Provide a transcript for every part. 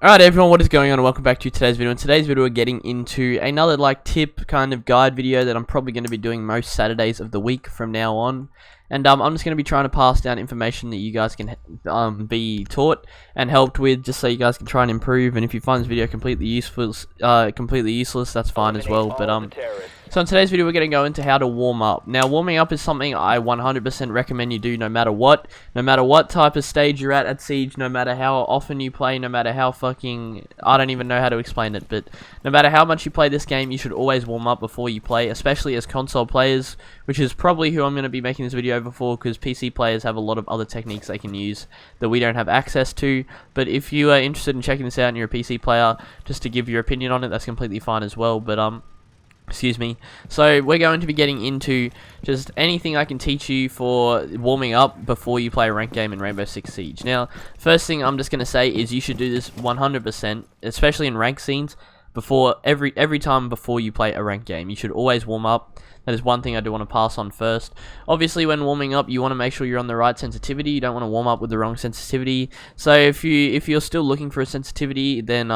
Alright everyone, what is going on and welcome back to today's video. In today's video we're getting into another tip kind of guide video that I'm probably going to be doing most Saturdays of the week from now on. And I'm just going to be trying to pass down information that you guys can be taught and helped with, just so you guys can try and improve. And if you find this video completely useless, that's fine as well. But so in today's video we're going to go into how to warm up. Now warming up is something I 100% recommend you do no matter what type of stage you're at Siege, no matter how often you play, no matter how fucking, I don't even know how to explain it, but no matter how much you play this game, you should always warm up before you play, especially as console players, which is probably who I'm going to be making this video over for, because PC players have a lot of other techniques they can use that we don't have access to. But if you are interested in checking this out and you're a PC player, just to give your opinion on it, that's completely fine as well. But excuse me. So we're going to be getting into just anything I can teach you for warming up before you play a ranked game in Rainbow Six Siege. Now, first thing I'm just going to say is you should do this 100%, especially in ranked scenes, before every time before you play a ranked game. You should always warm up. That is one thing I do want to pass on first. Obviously, when warming up, you want to make sure you're on the right sensitivity. You don't want to warm up with the wrong sensitivity. So if you're still looking for a sensitivity, then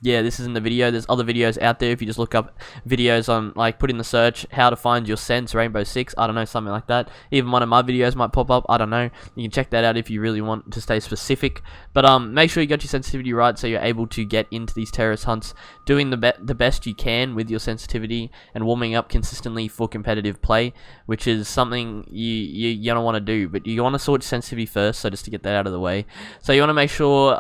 yeah, this isn't the video. There's other videos out there. If you just look up videos on, like, put in the search how to find your sense Rainbow Six, I don't know, something like that. Even one of my videos might pop up, I don't know. You can check that out if you really want to stay specific. But make sure you got your sensitivity right so you're able to get into these terrorist hunts, doing the best you can with your sensitivity and warming up consistently for competitive play, which is something you don't want to do. But you want to sort sensitivity first, so just to get that out of the way. So you want to make sure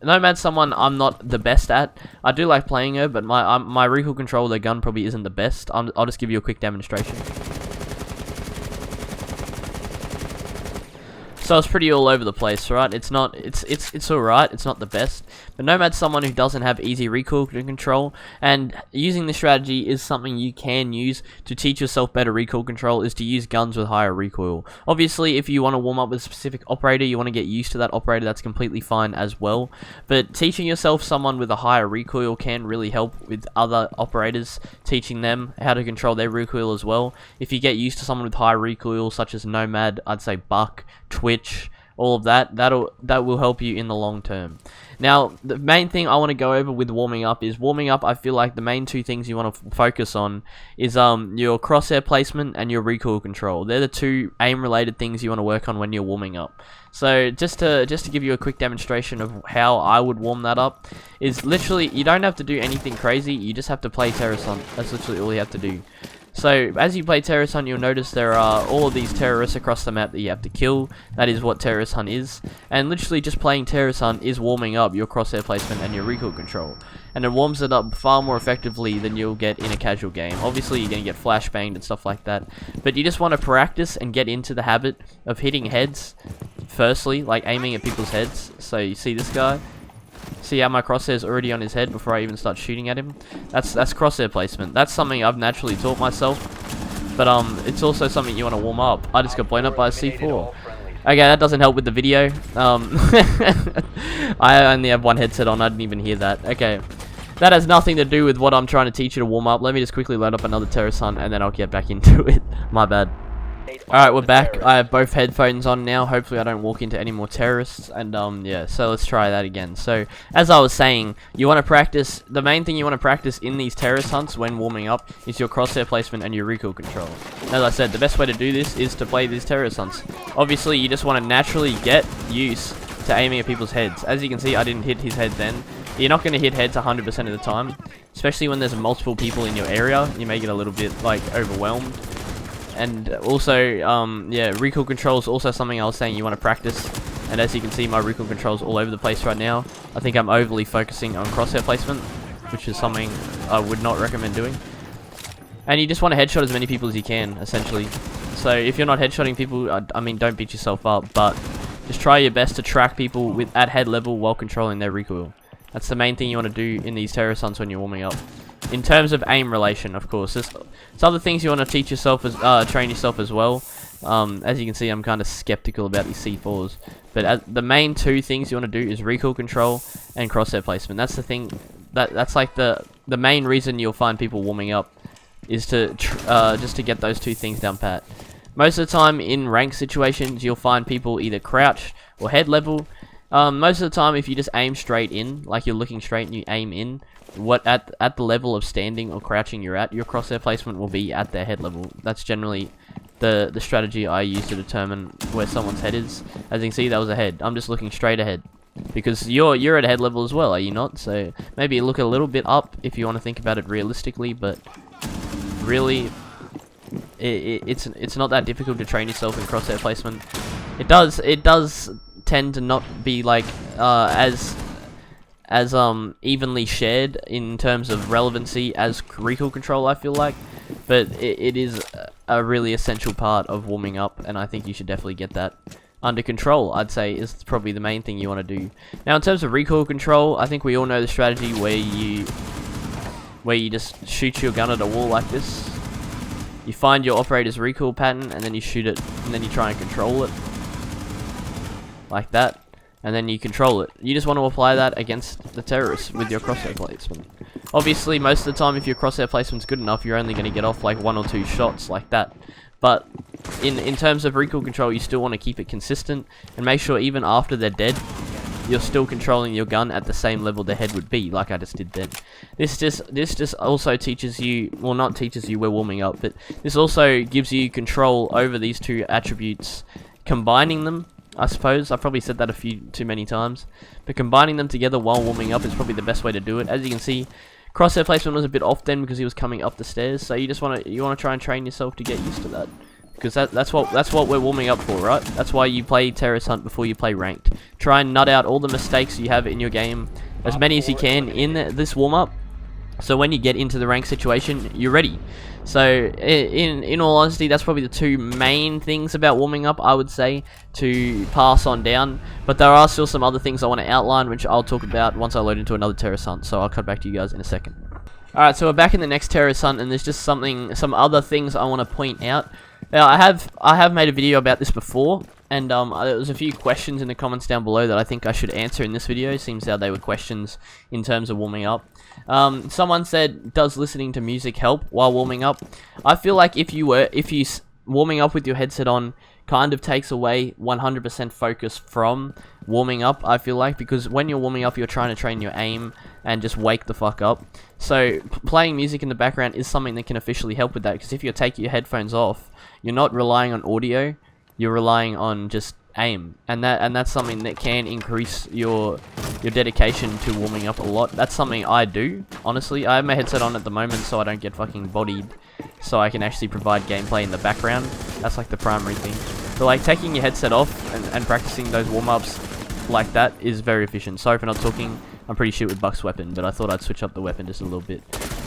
Nomad's someone I'm not the best at. I do like playing her, but my recoil control of the gun probably isn't the best. I'll just give you a quick demonstration. So it's pretty all over the place, right? It's alright, it's not the best. But Nomad's someone who doesn't have easy recoil control, and using this strategy is something you can use to teach yourself better recoil control, is to use guns with higher recoil. Obviously, if you want to warm up with a specific operator, you want to get used to that operator, that's completely fine as well. But teaching yourself someone with a higher recoil can really help with other operators, teaching them how to control their recoil as well. If you get used to someone with high recoil, such as Nomad, I'd say Buck, Twitch, all of that will help you in the long term. Now, the main thing I want to go over with warming up is I feel like the main two things you want to focus on is your crosshair placement and your recoil control. They're the two aim related things you want to work on when you're warming up. So just to give you a quick demonstration of how I would warm that up, is literally, you don't have to do anything crazy, you just have to play Terrorist Hunt. That's literally all you have to do. So, as you play Terrorist Hunt, you'll notice there are all of these terrorists across the map that you have to kill. That is what Terrorist Hunt is. And literally just playing Terrorist Hunt is warming up your crosshair placement and your recoil control. And it warms it up far more effectively than you'll get in a casual game. Obviously, you're going to get flashbanged and stuff like that. But you just want to practice and get into the habit of hitting heads, firstly, like aiming at people's heads. So, you see this guy? See how my crosshair's already on his head before I even start shooting at him? That's crosshair placement. That's something I've naturally taught myself. But it's also something you want to warm up. I just got blown up by a C4. Okay, that doesn't help with the video. I only have one headset on, I didn't even hear that. Okay. That has nothing to do with what I'm trying to teach you to warm up. Let me just quickly load up another terrorist hunt and then I'll get back into it. My bad. Alright, we're back. I have both headphones on now. Hopefully I don't walk into any more terrorists. And yeah, so let's try that again. So, as I was saying, you want to practice, the main thing you want to practice in these terrorist hunts when warming up is your crosshair placement and your recoil control. As I said, the best way to do this is to play these terrorist hunts. Obviously, you just want to naturally get used to aiming at people's heads. As you can see, I didn't hit his head then. You're not going to hit heads 100% of the time, especially when there's multiple people in your area. You may get a little bit, like, overwhelmed. And also, yeah, recoil control is also something I was saying you want to practice. And as you can see, my recoil control is all over the place right now. I think I'm overly focusing on crosshair placement, which is something I would not recommend doing. And you just want to headshot as many people as you can, essentially. So if you're not headshotting people, I mean, don't beat yourself up, but just try your best to track people at head level while controlling their recoil. That's the main thing you want to do in these terrorist hunts when you're warming up. In terms of aim relation, of course, there's other things you want to teach yourself, train yourself as well. As you can see, I'm kind of skeptical about these C4s. But the main two things you want to do is recoil control and crosshair placement. That's the thing, that's like the main reason you'll find people warming up, is to just to get those two things down pat. Most of the time in ranked situations, you'll find people either crouch or head level, Most of the time, if you just aim straight in, like you're looking straight and you aim in, at the level of standing or crouching you're at, your crosshair placement will be at their head level. That's generally the strategy I use to determine where someone's head is. As you can see, that was a head. I'm just looking straight ahead. Because you're at head level as well, are you not? So maybe look a little bit up if you want to think about it realistically, but really, it's not that difficult to train yourself in crosshair placement. It does tend to not be like as evenly shared in terms of relevancy as recoil control, I feel like, but it is a really essential part of warming up, and I think you should definitely get that under control. I'd say is probably the main thing you want to do. Now, in terms of recoil control, I think we all know the strategy where you just shoot your gun at a wall like this. You find your operator's recoil pattern, and then you shoot it, and then you try and control it like that, and then you control it. You just want to apply that against the terrorists with your crosshair placement. Obviously, most of the time, if your crosshair placement's good enough, you're only going to get off like 1 or 2 shots like that. But in terms of recoil control, you still want to keep it consistent and make sure even after they're dead, you're still controlling your gun at the same level the head would be, like I just did then. This just also teaches you, well, not teaches you, we're warming up, but this also gives you control over these 2 attributes, combining them. I suppose I've probably said that too many times, but combining them together while warming up is probably the best way to do it. As you can see, crosshair placement was a bit off then because he was coming up the stairs, so you want to try and train yourself to get used to that, because that's what we're warming up for, right? That's why you play Terrorist Hunt before you play Ranked. Try and nut out all the mistakes you have in your game, as many as you can in this warm up, so when you get into the ranked situation, you're ready. So in all honesty, that's probably the 2 main things about warming up, I would say, to pass on down. But there are still some other things I want to outline, which I'll talk about once I load into another Terrorist Hunt. So I'll cut back to you guys in a second. Alright, so we're back in the next Terrorist Hunt, and there's just some other things I want to point out. Now, I have made a video about this before, and there was a few questions in the comments down below that I think I should answer in this video. Seems how they were questions in terms of warming up. Someone said, does listening to music help while warming up? I feel like if you warming up with your headset on kind of takes away 100% focus from warming up, I feel like, because when you're warming up, you're trying to train your aim and just wake the fuck up. So playing music in the background is something that can officially help with that, because if you take your headphones off, you're not relying on audio, you're relying on just aim, and that's something that can increase your dedication to warming up a lot. That's something I do, honestly. I have my headset on at the moment so I don't get fucking bodied, so I can actually provide gameplay in the background. That's like the primary thing. So like taking your headset off and practicing those warm-ups like that is very efficient. Sorry for not talking, I'm pretty shit with Buck's weapon, but I thought I'd switch up the weapon just a little bit.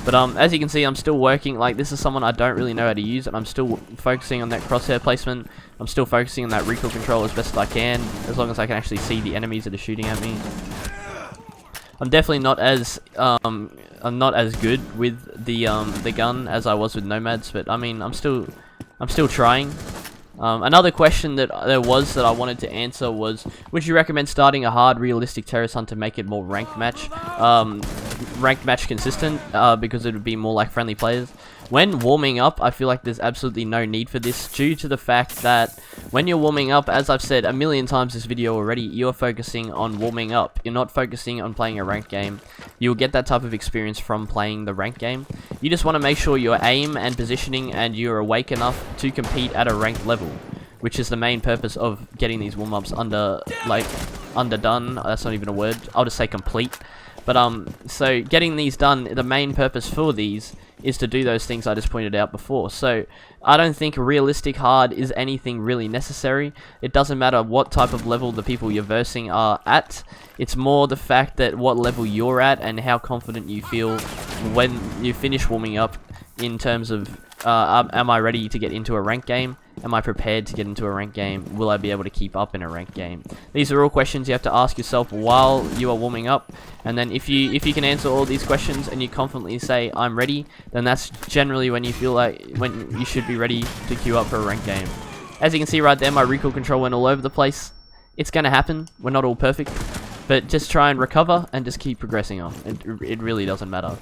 But as you can see, I'm still working. Like, this is someone I don't really know how to use, and I'm still focusing on that crosshair placement. I'm still focusing on that recoil control as best as I can, as long as I can actually see the enemies that are shooting at me. I'm definitely not as I'm not as good with the gun as I was with Nomads, but I mean, I'm still trying. Another question that there was that I wanted to answer was, would you recommend starting a hard, realistic Terrorist Hunt to make it more ranked match consistent, because it would be more like friendly players? When warming up, I feel like there's absolutely no need for this, due to the fact that when you're warming up, as I've said a million times this video already, you're focusing on warming up. You're not focusing on playing a ranked game. You'll get that type of experience from playing the ranked game. You just want to make sure your aim and positioning and you're awake enough to compete at a ranked level, which is the main purpose of getting these warm-ups underdone. That's not even a word. I'll just say complete. But so getting these done, the main purpose for these is to do those things I just pointed out before. So I don't think realistic hard is anything really necessary. It doesn't matter what type of level the people you're versing are at. It's more the fact that what level you're at and how confident you feel when you finish warming up, in terms of am I ready to get into a ranked game? Am I prepared to get into a ranked game? Will I be able to keep up in a ranked game? These are all questions you have to ask yourself while you are warming up, and then if you can answer all these questions and you confidently say I'm ready, then that's generally when you feel like when you should be ready to queue up for a ranked game. As you can see right there, my recoil control went all over the place. It's gonna happen. We're not all perfect, but just try and recover and just keep progressing on. It really doesn't matter.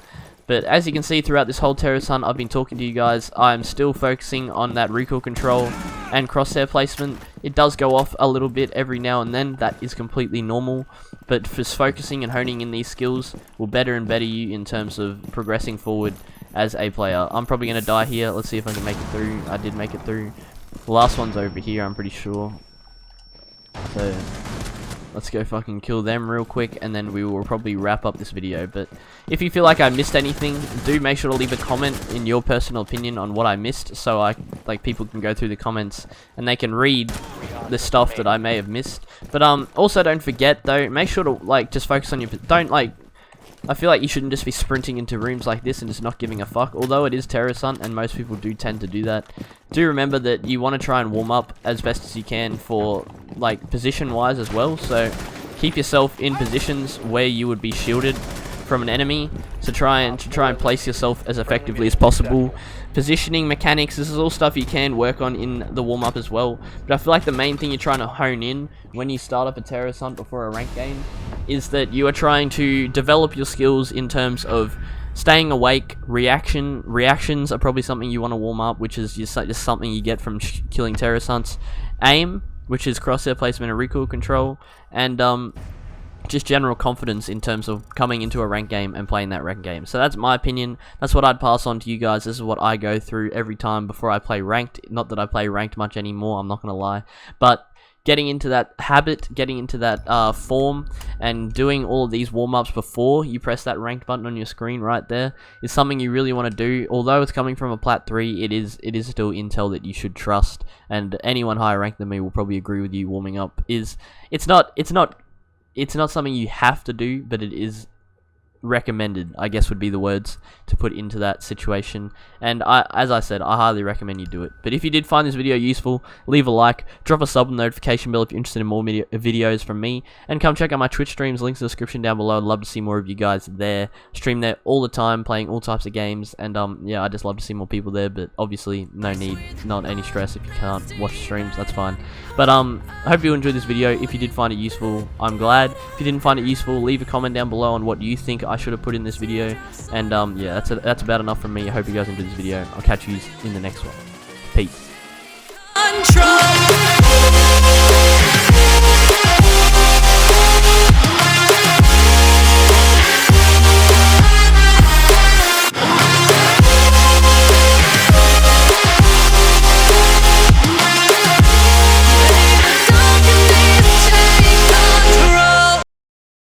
But as you can see throughout this whole terrorist hunt I've been talking to you guys, I'm still focusing on that recoil control and crosshair placement. It does go off a little bit every now and then, that is completely normal, but just focusing and honing in these skills will better and better you in terms of progressing forward as a player. I'm probably going to die here. Let's see if I can make it through. I did make it through. The last one's over here, I'm pretty sure. So let's go fucking kill them real quick, and then we will probably wrap up this video. But if you feel like I missed anything, do make sure to leave a comment in your personal opinion on what I missed, so people can go through the comments and they can read the stuff that I may have missed. But also don't forget though, make sure to just focus on your, I feel like you shouldn't just be sprinting into rooms like this and just not giving a fuck. Although it is terrorist hunt and most people do tend to do that, do remember that you want to try and warm up as best as you can for position wise as well. So keep yourself in positions where you would be shielded from an enemy, to try and place yourself as effectively as possible. Positioning, mechanics, this is all stuff you can work on in the warm-up as well, but I feel like the main thing you're trying to hone in when you start up a terrorist hunt before a ranked game is that you are trying to develop your skills in terms of staying awake. Reactions are probably something you want to warm up, which is just something you get from killing terrorist hunts. Aim, which is crosshair placement and recoil control, and just general confidence in terms of coming into a ranked game and playing that ranked game. So that's my opinion. That's what I'd pass on to you guys. This is what I go through every time before I play ranked. Not that I play ranked much anymore, I'm not going to lie. But getting into that habit, getting into that form, and doing all of these warm-ups before you press that ranked button on your screen right there is something you really want to do. Although it's coming from a Plat 3, it is still intel that you should trust, and anyone higher ranked than me will probably agree with you. Warming up is, it's not something you have to do, but it is recommended, I guess would be the words to put into that situation. And as I said, I highly recommend you do it. But if you did find this video useful, leave a like, drop a sub and notification bell if you're interested in more videos from me, and come check out my Twitch streams, links in the description down below. I'd love to see more of you guys there. Stream there all the time, playing all types of games, and yeah, I just love to see more people there. But obviously no need, not any stress if you can't watch streams, that's fine. But I hope you enjoyed this video. If you did find it useful, I'm glad. If you didn't find it useful, leave a comment down below on what you think I should have put in this video. And yeah, that's about enough from me. I hope you guys enjoyed this video. I'll catch you in the next one. Peace.